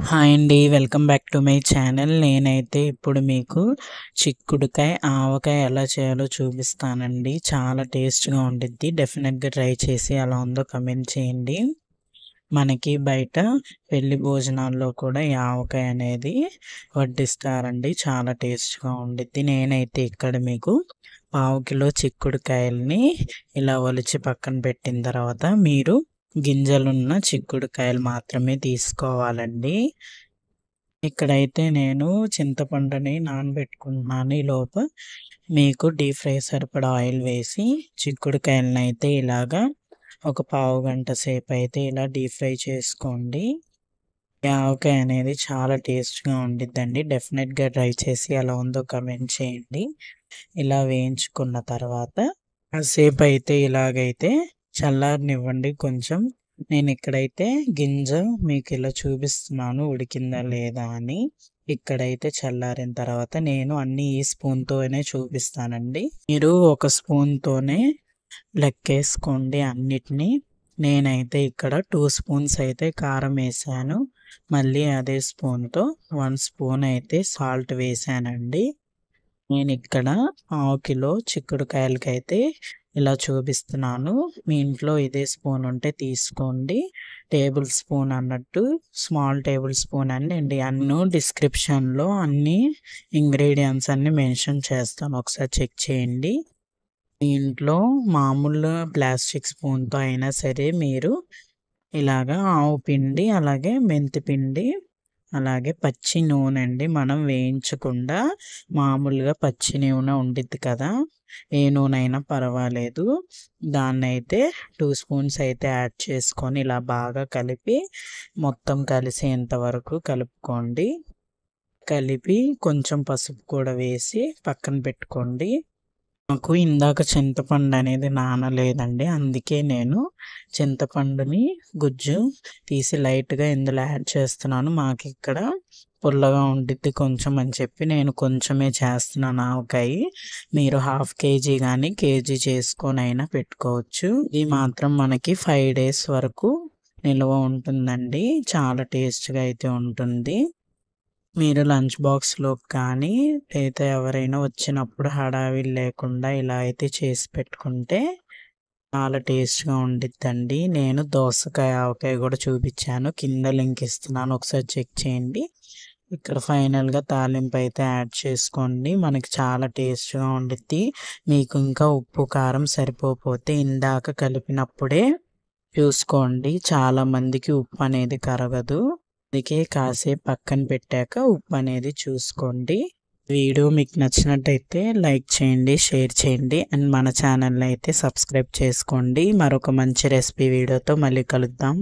Hi అండి. Welcome back to my channel. నేనైతే ఇప్పుడు మీకు చిక్కుడుకాయ, ఆవకాయ ఎలా చేయాలో చూపిస్తానండి. చాలా టేస్ట్‌గా ఉండిద్ది. డెఫినెట్‌గా ట్రై చేసి ఎలా ఉందో కామెంట్ చేయండి. మనకి బయట పెళ్లి భోజనాల్లో కూడా ఈ ఆవకాయ అనేది వడ్డిస్తారండి. చాలా టేస్ట్‌గా ఉండిద్ది. నేనైతే ఇక్కడ మీకు పావు కిలో చిక్కుడుకాయలని ఇలా ఒలిచి పక్కన పెట్టిన తర్వాత మీరు గింజలున్న చిక్కుడుకాయలు మాత్రమే తీసుకోవాలండి. ఇక్కడైతే నేను చింతపండుని నానబెట్టుకుంటున్నాను. ఈలోపు మీకు డీప్ ఫ్రై సరిపడా ఆయిల్ వేసి చిక్కుడుకాయలను అయితే ఇలాగా ఒక పావు గంట సేపు అయితే ఇలా డీప్ ఫ్రై చేసుకోండి. ఈ ఆవకాయ అనేది చాలా టేస్ట్‌గా ఉండిద్దండి. డెఫినెట్‌గా ట్రై చేసి ఎలా ఉందో కామెంట్ చేయండి. ఇలా వేయించుకున్న తర్వాత కాసేపు అయితే ఇలాగైతే చల్లారనివ్వండి కొంచెం. నేను ఇక్కడైతే గింజ మీకు ఇలా చూపిస్తున్నాను ఉడికిందా లేదా అని. ఇక్కడైతే చల్లారిన తర్వాత నేను అన్నీ ఈ స్పూన్‌తోనే చూపిస్తానండి. మీరు ఒక స్పూన్‌తోనే లెక్కేసుకోండి అన్నిటిని. నేనైతే ఇక్కడ 2 స్పూన్స్ అయితే కారం వేసాను. మళ్ళీ అదే స్పూన్‌తో 1 స్పూన్ అయితే సాల్ట్ వేసానండి. నేనిక్కడ పావు కిలో చిక్కుడుకాయలకైతే ఇలా చూపిస్తున్నాను. మీ ఇంట్లో ఇదే స్పూన్ ఉంటే తీసుకోండి. టేబుల్ స్పూన్ అన్నట్టు స్మాల్ టేబుల్ స్పూన్ అనండి. డిస్క్రిప్షన్‌లో అన్ని ఇంగ్రీడియెంట్స్ అన్నీ మెన్షన్ చేస్తాను. ఒకసారి చెక్ చేయండి. మీ ఇంట్లో మామూలు ప్లాస్టిక్ స్పూన్‌తో అయినా సరే మీరు ఇలాగా ఆవు పిండి, అలాగే మెంతి పిండి, అలాగే పచ్చి నూనె అండి. మనం వేయించకుండా మామూలుగా పచ్చి నూనె ఉండిద్ది కదా! ఏ నూనె అయినా పర్వాలేదు. దాన్నైతే 2 స్పూన్స్ అయితే యాడ్ చేసుకొని ఇలా బాగా కలిపి మొత్తం కలిసేంత వరకు కలుపుకోండి. కలిపి కొంచెం పసుపు కూడా వేసి పక్కన పెట్టుకోండి. నాకు ఇందాక చింతపండు అనేది నానలేదండి. అందుకే నేను చింతపండుని గుజ్జు తీసి లైట్‌గా ఇందులో యాడ్ చేస్తున్నాను. మాకిక్కడ పుల్లగా ఉండిద్ది కొంచెం అని చెప్పి నేను కొంచెమే చేస్తున్నాను ఆవకాయి. మీరు హాఫ్ కేజీ గానీ, కేజీ చేసుకొనైనా పెట్టుకోవచ్చు. ఇది మాత్రం మనకి 5 డేస్ వరకు నిల్వ ఉంటుందండి. చాలా టేస్ట్‌గా అయితే ఉంటుంది. మీరు లంచ్ బాక్స్‌లోకి కానీ, లేదా ఎవరైనా వచ్చినప్పుడు హడావిడి లేకుండా ఇలా అయితే చేసి పెట్టుకుంటే చాలా టేస్ట్‌గా ఉండిద్దండి. నేను దోసకాయ, ఆవకాయ కూడా చూపిచ్చాను. కింద లింక్ ఇస్తున్నాను. ఒకసారి చెక్ చేయండి. ఇక్కడ ఫైనల్‌గా తాలింపు అయితే యాడ్ చేసుకోండి. మనకి చాలా టేస్ట్‌గా ఉండిద్ది. మీకు ఇంకా ఉప్పు, కారం సరిపోకపోతే ఇందాక కలిపినప్పుడే చూసుకోండి. చాలా మందికి ఉప్పు అనేది కరగదు. అందుకే కాసేపు పక్కన పెట్టాక ఉప్పు అనేది చూసుకోండి. వీడియో మీకు నచ్చినట్టయితే లైక్ చేయండి, షేర్ చేయండి అండ్ మన ఛానల్‌ని అయితే సబ్స్క్రైబ్ చేసుకోండి. మరొక మంచి రెసిపీ వీడియోతో మళ్ళీ కలుద్దాం.